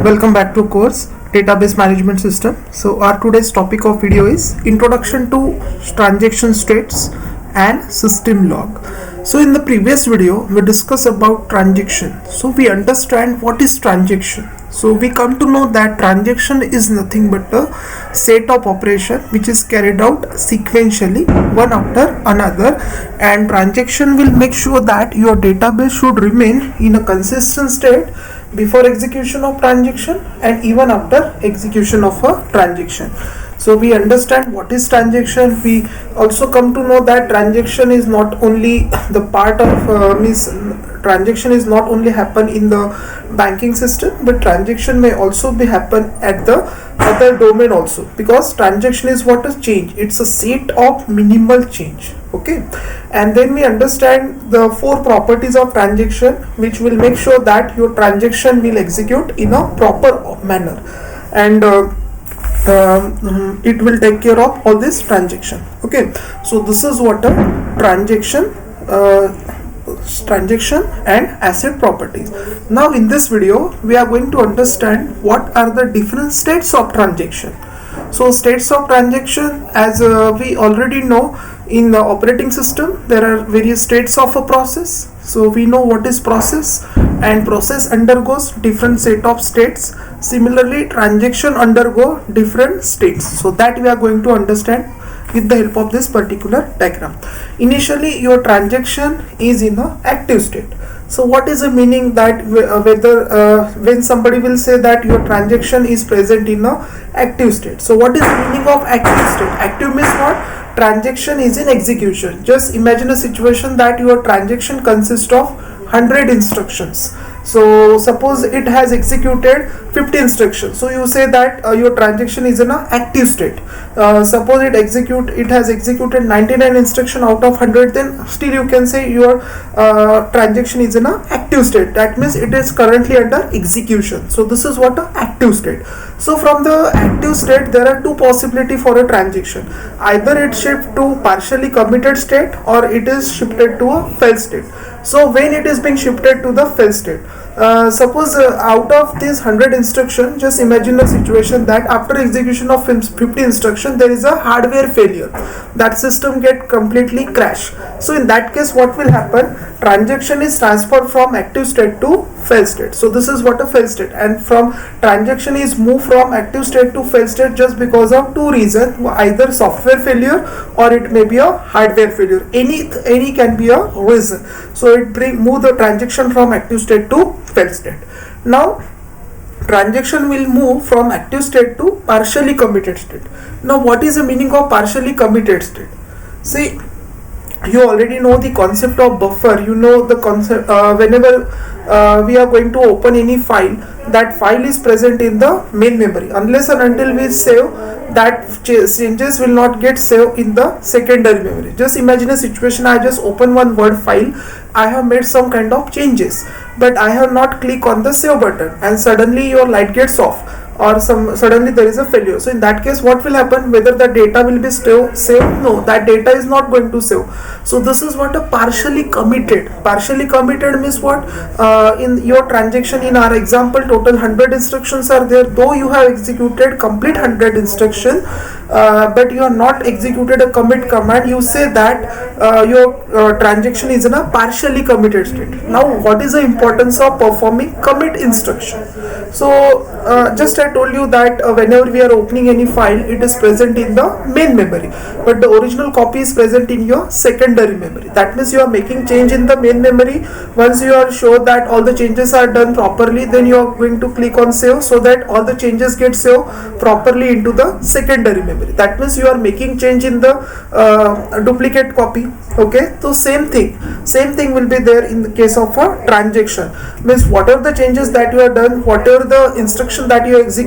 Welcome back to course Database Management System. So our today's topic of video is Introduction to Transaction States and System Log. So in the previous video we discussed about transaction. So we understand what is transaction. So we come to know that transaction is nothing but a set of operation which is carried out sequentially one after another, and transaction will make sure that your database should remain in a consistent state before execution of transaction and even after execution of a transaction. So we understand what is transaction. We also come to know that transaction is not only the part of transaction is not only happen in the banking system, but transaction may also be happen at the other domain also, because transaction is what a change, it's a set of minimal change. Okay, and then we understand the four properties of transaction which will make sure that your transaction will execute in a proper manner, and it will take care of all this transaction. Okay, so this is what a transaction and asset properties. Now in this video we are going to understand what are the different states of transaction. So states of transaction, as we already know, in the operating system there are various states of a process. So we know what is process, and process undergoes different set of states. Similarly, transaction undergo different states. So that we are going to understand with the help of this particular diagram. Initially your transaction is in a active state. So what is the meaning that when somebody will say that your transaction is present in a active state? So what is the meaning of active state? Active means what? Transaction is in execution. Just imagine a situation that your transaction consists of 100 instructions. So suppose it has executed 50 instructions. So you say that your transaction is in an active state. Suppose it has executed 99 instruction out of 100, then still you can say your transaction is in an active state. That means it is currently under execution. So this is what an active state. So from the active state there are two possibilities for a transaction. Either it shift to partially committed state or it is shifted to a failed state. So when it is being shifted to the failed state, suppose out of this 100 instruction, just imagine a situation that after execution of 50 instruction there is a hardware failure, that system get completely crash. So in that case what will happen? Transaction is transferred from active state to failed state. So this is what a failed state, and from transaction is moved from active state to failed state just because of two reasons: either software failure or it may be a hardware failure. Any can be a reason. So it move the transaction from active state to failed state. Now transaction will move from active state to partially committed state. Now what is the meaning of partially committed state? See, you already know the concept of buffer. You know the concept whenever we are going to open any file, that file is present in the main memory. Unless and until we save, that changes will not get saved in the secondary memory. Just imagine a situation, I just open one Word file, I have made some kind of changes, but I have not clicked on the save button, and suddenly your light gets off, or suddenly there is a failure. So in that case what will happen? Whether the data will be saved? No, that data is not going to save. So this is what a partially committed. Partially committed means what? In your transaction, in our example, total 100 instructions are there. Though you have executed complete 100 instruction, but you are not executed a commit command, you say that your transaction is in a partially committed state. Now what is the importance of performing commit instruction? So just I told you that whenever we are opening any file, it is present in the main memory, but the original copy is present in your secondary memory. That means you are making change in the main memory. Once you are sure that all the changes are done properly, then you are going to click on save, so that all the changes get saved properly into the secondary memory. That means you are making change in the duplicate copy. Okay, so same thing will be there in the case of a transaction. Means whatever the changes that you have done, whatever the instruction that you executed,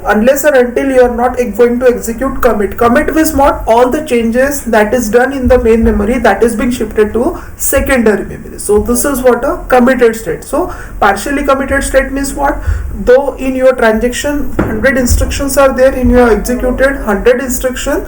unless and until you are not going to execute commit. Commit means what? All the changes that is done in the main memory, that is being shifted to secondary memory. So this is what a committed state. So partially committed state means what? Though in your transaction 100 instructions are there, in your executed 100 instruction,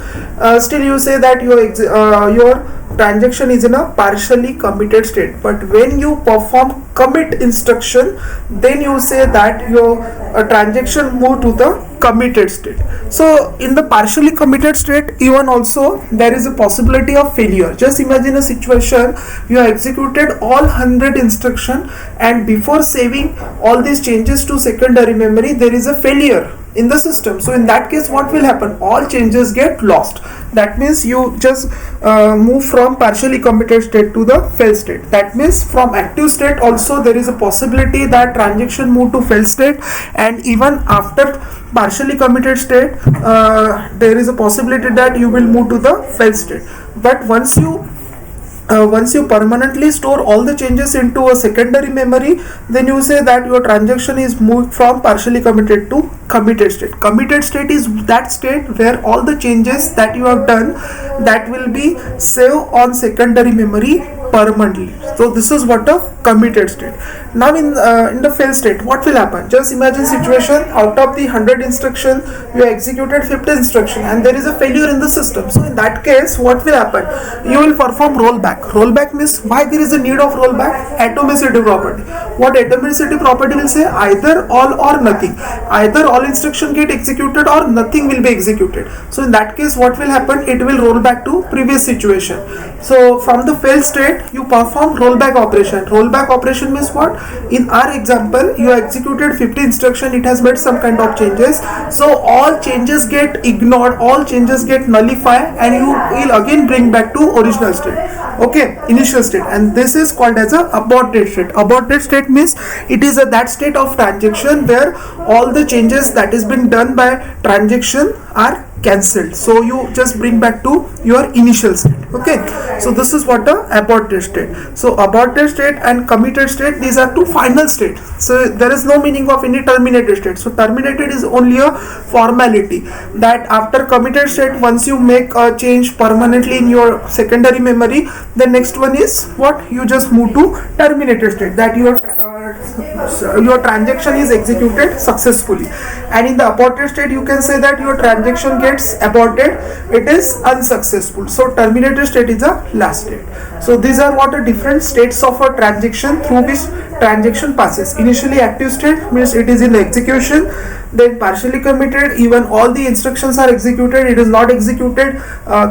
still you say that your transaction is in a partially committed state. But when you perform commit instruction, then you say that your a transaction move to the committed state. So in the partially committed state, even also there is a possibility of failure. Just imagine a situation, you have executed all 100 instruction, and before saving all these changes to secondary memory, there is a failure in the system. So in that case, what will happen? All changes get lost. That means you just move from partially committed state to the fail state. That means from active state also there is a possibility that transaction move to fail state, and even after partially committed state there is a possibility that you will move to the fail state. But once you permanently store all the changes into a secondary memory, then you say that your transaction is moved from partially committed to committed state. Committed state is that state where all the changes that you have done, that will be saved on secondary memory permanently. So this is what a committed state. Now in the fail state, what will happen? Just imagine situation, out of the 100 instruction, you executed 50 instruction and there is a failure in the system. So in that case, what will happen? You will perform rollback. Rollback means, why there is a need of rollback? Atomicity property. What atomicity property will say? Either all or nothing. Either all instruction get executed or nothing will be executed. So in that case, what will happen? It will roll back to previous situation. So from the fail state, you perform rollback operation. Rollback operation means what? In our example, you executed 50 instruction, it has made some kind of changes. So all changes get ignored, all changes get nullified, and you will again bring back to original state. Okay, initial state, and this is called as a aborted state. Aborted state means it is that state of transaction where all the changes that is been done by transaction are cancelled. So you just bring back to your initial state. Okay, so this is what the aborted state. So aborted state and committed state, these are two final states. So there is no meaning of any terminated state. So terminated is only a formality, that after committed state, once you make a change permanently in your secondary memory, the next one is what? You just move to terminated state, that your transaction is executed successfully. And in the aborted state, you can say that your transaction gets aborted, it is unsuccessful. So terminated state is the last state. So these are what are different states of a transaction through which transaction passes. Initially active state means it is in execution, then partially committed, even all the instructions are executed, it is not executed,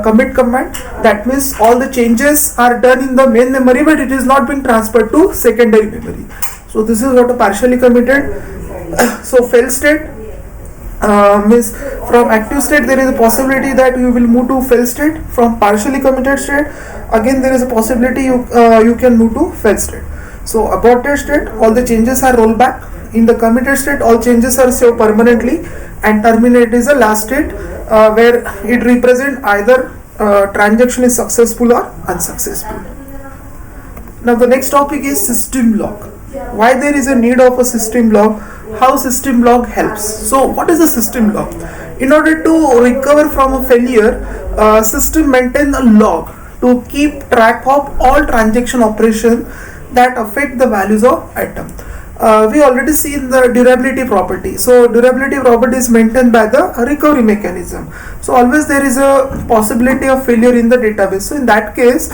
commit command, that means all the changes are done in the main memory but it is not being transferred to secondary memory. So this is what a partially committed. So fail state means from active state there is a possibility that you will move to fail state. From partially committed state, again there is a possibility you can move to fail state. So aborted state, all the changes are rolled back. In the committed state, all changes are saved permanently, and terminated is the last state where it represents either transaction is successful or unsuccessful. Now the next topic is system log. Why there is a need of a system log? How system log helps? So what is a system log? In order to recover from a failure, system maintain a log to keep track of all transaction operations that affect the values of item. We already seen the durability property. So durability property is maintained by the recovery mechanism. So always there is a possibility of failure in the database. So in that case,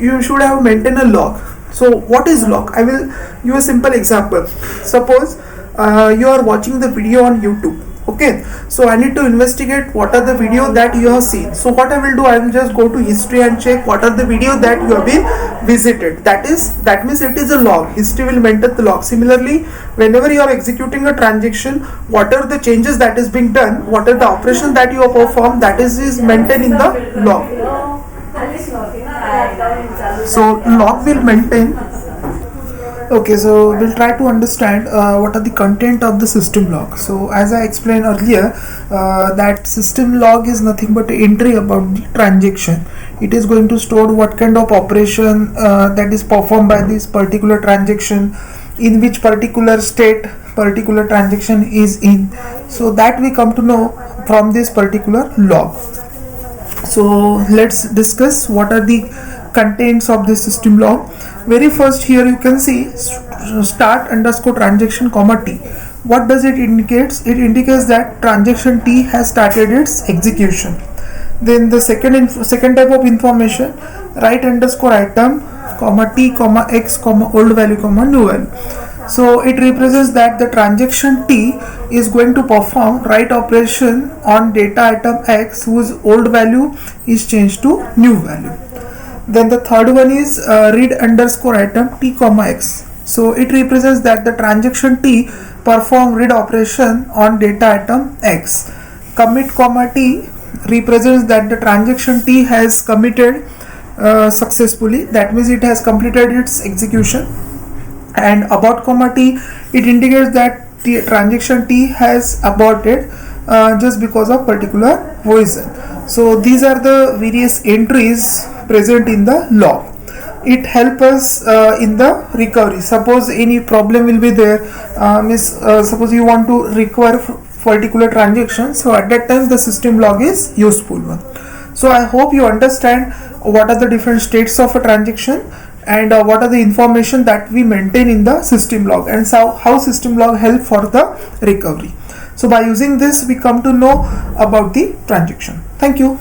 you should have maintained a log. So what is log? I will give a simple example. Suppose you are watching the video on YouTube. Okay, so I need to investigate what are the video that you have seen. So what I will do, I will just go to history and check what are the video that you have been visited. That means it is a log. History will maintain the log. Similarly, whenever you are executing a transaction, what are the changes that is being done, what are the operations that you have performed, that is maintained in the log. So log will maintain. Okay, so we'll try to understand what are the content of the system log. So as I explained earlier, that system log is nothing but an entry about the transaction. It is going to store what kind of operation that is performed by this particular transaction, in which particular state particular transaction is in. So that we come to know from this particular log. So let's discuss what are the contents of this system log. Very first, here you can see start underscore transaction comma T. What does it indicates? It indicates that transaction T has started its execution. Then the second type of information, write underscore item comma T comma X comma old value comma new value. So it represents that the transaction T is going to perform write operation on data item X whose old value is changed to new value. Then the third one is read underscore item T comma X. So it represents that the transaction T perform read operation on data item X. Commit comma T represents that the transaction T has committed successfully, that means it has completed its execution. And abort comma T, it indicates that the transaction T has aborted just because of particular reason. So these are the various entries present in the log. It helps us in the recovery. Suppose any problem will be there, suppose you want to recover particular transaction, so at that time the system log is useful one. So I hope you understand what are the different states of a transaction and what are the information that we maintain in the system log, and how system log help for the recovery. So by using this we come to know about the transaction. Thank you.